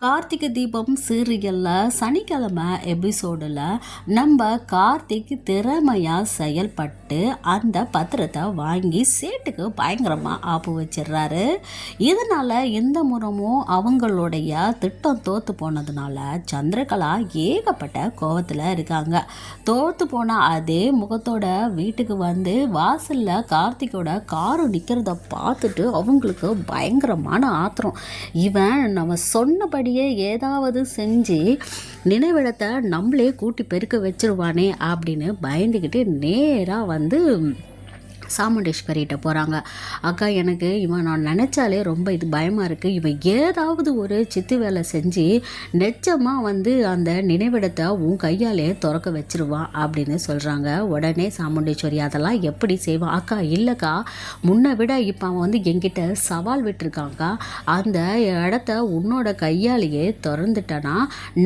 கார்த்திகை தீபம் சீரியலில் சனிக்கிழமை எபிசோடில் நம்ம கார்த்திக் திறமையாக செயல்பட்டு அந்த பத்திரத்தை வாங்கி சேட்டுக்கு பயங்கரமாக ஆப்பு வச்சிடுறாரு. இதனால் இந்த முறமும் அவங்களுடைய திட்டம் தோற்று போனதுனால சந்திரகலா ஏகப்பட்ட கோவத்தில் இருக்காங்க. தோற்று போன அதே முகத்தோட வீட்டுக்கு வந்து வாசலில் கார்த்திகோட காரு நிற்கிறத பார்த்துட்டு அவங்களுக்கு பயங்கரமான ஆத்திரம். இவன் நம்ம சொன்னபடி ஏதாவது செஞ்சு நினைவிடத்தை நம்மளே கூட்டி பெருக்க வச்சிருவானே அப்படின்னு பயந்துக்கிட்டு நேராக வந்து சாமுண்டேஸ்வரிகிட்ட போகிறாங்க. அக்கா, எனக்கு இவன் நான் நினச்சாலே ரொம்ப இது பயமாக இருக்குது. இவன் ஏதாவது ஒரு சித்து வேலை செஞ்சு நிச்சயமாக வந்து அந்த நினைவிடத்தை உன் கையாலே திறக்க வச்சிருவான் அப்படின்னு சொல்கிறாங்க. உடனே சாமுண்டேஸ்வரி அதெல்லாம் எப்படி செய்வான்? அக்கா, இல்லைக்கா, முன்னை விட இப்போ அவன் வந்து என்கிட்ட சவால் விட்டுருக்காங்க்கா. அந்த இடத்த உன்னோட கையாலேயே திறந்துட்டேன்னா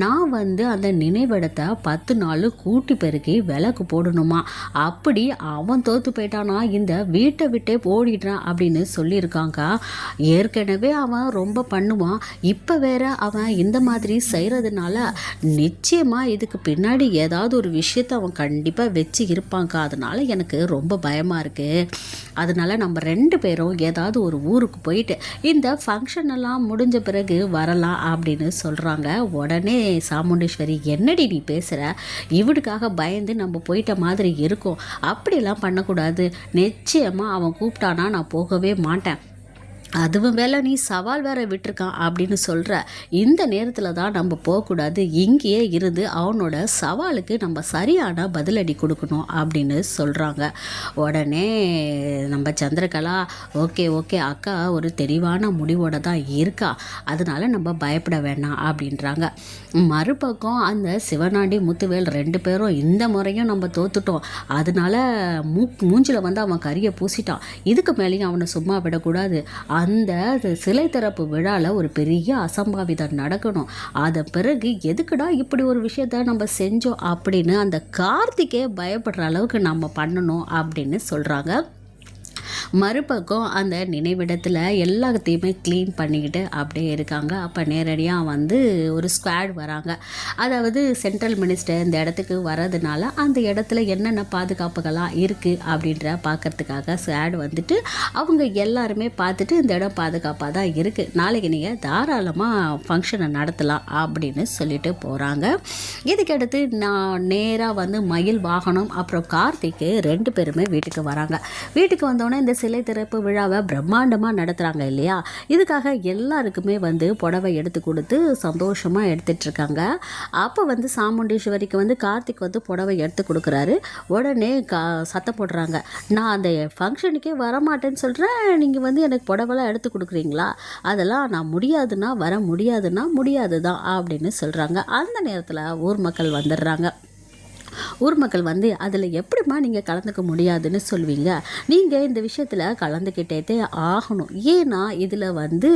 நான் வந்து அந்த நினைவிடத்தை 10 நாள் கூட்டி பெருக்கி விளக்கு போடணுமா. அப்படி அவன் தோற்று போயிட்டானா இந்த வீட்டை விட்டே போடிடுறான் அப்படின்னு சொல்லியிருக்காங்க. ஏற்கனவே அவன் ரொம்ப பண்ணுவான். இப்போ வேற அவன் இந்த மாதிரி செய்கிறதுனால நிச்சயமாக இதுக்கு பின்னாடி ஏதாவது ஒரு விஷயத்தை அவன் கண்டிப்பாக வச்சு இருப்பாங்க. அதனால் எனக்கு ரொம்ப பயமாக இருக்குது. அதனால் நம்ம 2 பேரும் ஏதாவது ஒரு ஊருக்கு போயிட்டு இந்த ஃபங்க்ஷன் எல்லாம் முடிஞ்ச பிறகு வரலாம் அப்படின்னு சொல்கிறாங்க. உடனே சாமுண்டேஸ்வரி, என்னடி நீ பேசுகிற? இவனுக்காக பயந்து நம்ம போயிட்ட மாதிரி இருக்கும். அப்படிலாம் பண்ணக்கூடாது. நிச்சயமாக அவன் கூப்பிட்டானா நான் போகவே மாட்டேன். அதுவும் வேலை நீ சவால் வேற விட்டுருக்கான் அப்படின்னு சொல்கிற. இந்த நேரத்தில் தான் நம்ம போகக்கூடாது. இங்கேயே இருந்து அவனோட சவாலுக்கு நம்ம சரியான பதிலடி கொடுக்கணும் அப்படின்னு சொல்கிறாங்க. உடனே நம்ம சந்திரகலா, ஓகே அக்கா ஒரு தெளிவான முடிவோடு தான் இருக்கா, அதனால நம்ம பயப்பட வேண்டாம் அப்படின்றாங்க. மறுபக்கம் அந்த சிவனாண்டி முத்துவேல் 2 பேரும் இந்த முறையும் நம்ம தோத்துட்டோம், அதனால மூஞ்சில் வந்து அவன் கரியை பூசிட்டான். இதுக்கு மேலேயும் அவனை சும்மா விடக்கூடாது. அந்த சிலை திறப்பு விழாவில் ஒரு பெரிய அசம்பாவிதம் நடக்கணும். அதன் பிறகு எதுக்குடா இப்படி ஒரு விஷயத்த நம்ம செஞ்சோம் அப்படின்னு அந்த கார்த்திகே பயப்படுற அளவுக்கு நம்ம பண்ணணும் அப்படின்னு சொல்கிறாங்க. மறுபக்கம் அந்த நினைவிடத்தில் எல்லாத்தையுமே க்ளீன் பண்ணிக்கிட்டு அப்படியே இருக்காங்க. அப்போ நேரடியாக வந்து ஒரு ஸ்குவாட் வராங்க. அதாவது சென்ட்ரல் மினிஸ்டர் இந்த இடத்துக்கு வர்றதுனால அந்த இடத்துல என்னென்ன பாதுகாப்புகளாக இருக்குது அப்படின்ற பார்க்குறதுக்காக ஸ்குவாட் வந்துட்டு அவங்க எல்லாருமே பார்த்துட்டு இந்த இடம் பாதுகாப்பாக தான் இருக்குது, நாளைக்கு நீங்கள் தாராளமாக ஃபங்க்ஷனை நடத்தலாம் அப்படின்னு சொல்லிட்டு போகிறாங்க. இதுக்கடுத்து நான் நேராக வந்து மயில் வாகனம் அப்புறம் கார்த்திக்கு 2 பேருமே வீட்டுக்கு வராங்க. வீட்டுக்கு வந்தோடனே இந்த சிலை திறப்பு விழாவை பிரம்மாண்டமாக நடத்துகிறாங்க இல்லையா. இதுக்காக எல்லாருக்குமே வந்து புடவை எடுத்து கொடுத்து சந்தோஷமாக எடுத்துட்ருக்காங்க. அப்போ வந்து சாமுண்டீஸ்வரிக்கு வந்து கார்த்திக் வந்து புடவை எடுத்து கொடுக்குறாரு. உடனே சத்தம் போடுறாங்க, நான் அந்த ஃபங்க்ஷனுக்கே வரமாட்டேன்னு சொல்கிறேன், நீங்கள் வந்து எனக்கு புடவைலாம் எடுத்து கொடுக்குறீங்களா? அதெல்லாம் நான் முடியாதுன்னா வர முடியாதுன்னா முடியாது தான் அப்படின்னு சொல்கிறாங்க. அந்த நேரத்தில் ஊர் மக்கள் வந்துடுறாங்க. ஊர் மக்கள் வந்து அதில் எப்படிமா நீங்கள் கலந்துக்க முடியாதுன்னு சொல்வீங்க? நீங்கள் இந்த விஷயத்தில் கலந்துக்கிட்டே ஆகணும். ஏன்னா இதில் வந்து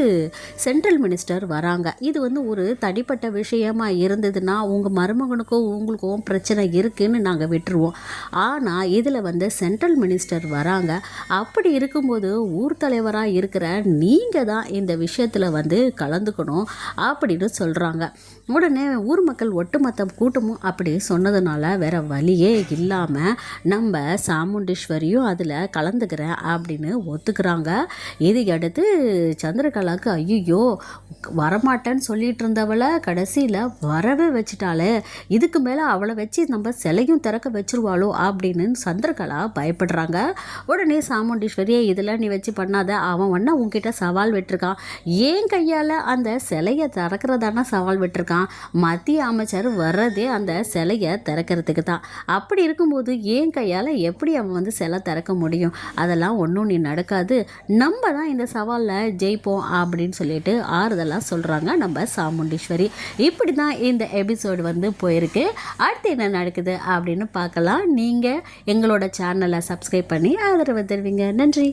சென்ட்ரல் மினிஸ்டர் வராங்க. இது வந்து ஒரு தனிப்பட்ட விஷயமாக இருந்ததுன்னா உங்கள் மருமகனுக்கும் உங்களுக்கும் பிரச்சனை இருக்குதுன்னு நாங்கள் விட்டுருவோம். ஆனால் இதில் வந்து சென்ட்ரல் மினிஸ்டர் வராங்க. அப்படி இருக்கும்போது ஊர் தலைவராக இருக்கிற நீங்கள் தான் இந்த விஷயத்தில் வந்து கலந்துக்கணும் அப்படின்னு சொல்கிறாங்க. உடனே ஊர் மக்கள் ஒட்டுமொத்த கூட்டமும் அப்படி சொன்னதுனால வேறு வழியே இல்லாமல் நம்ம சாமுண்டீஸ்வரியும் அதில் கலந்துக்கிறேன் அப்படின்னு ஒத்துக்கிறாங்க. இதுக்கடுத்து சந்திரகலாவுக்கு ஐயோ வரமாட்டேன்னு சொல்லிட்டு இருந்தவளை கடைசியில் வரவே வச்சுட்டாலே, இதுக்கு மேலே அவளை வச்சு நம்ம சிலையும் திறக்க வச்சுருவாளோ அப்படின்னு சந்திரகலா பயப்படுறாங்க. உடனே சாமுண்டீஸ்வரியை இதில் நீ வச்சு பண்ணாத, அவன் ஒன்றா உங்ககிட்ட சவால் விட்டுருக்கான், ஏன் கையால் அந்த சிலையை திறக்கிறதான சவால் விட்டுருக்கான். மத்திய அமைச்சர் வர்றதே அந்த சிலையை திறக்கிறதுக்கு தான். அப்படி இருக்கும்போது ஏன் கையால் எப்படி அவன் வந்து சிலை திறக்க முடியும்? அதெல்லாம் ஒன்றும் நீ நடக்காது, நம்ம தான் இந்த சவாலில் ஜெயிப்போம் அப்படின்னு சொல்லிட்டு ஆறுதலாக சொல்கிறாங்க நம்ம சாமுண்டீஸ்வரி. இப்படி தான் இந்த எபிசோடு வந்து போயிருக்கு. அடுத்து என்ன நடக்குது அப்படின்னு பார்க்கலாம். நீங்கள் எங்களோட சேனலை சப்ஸ்கிரைப் பண்ணி ஆதரவு தருவீங்க. நன்றி.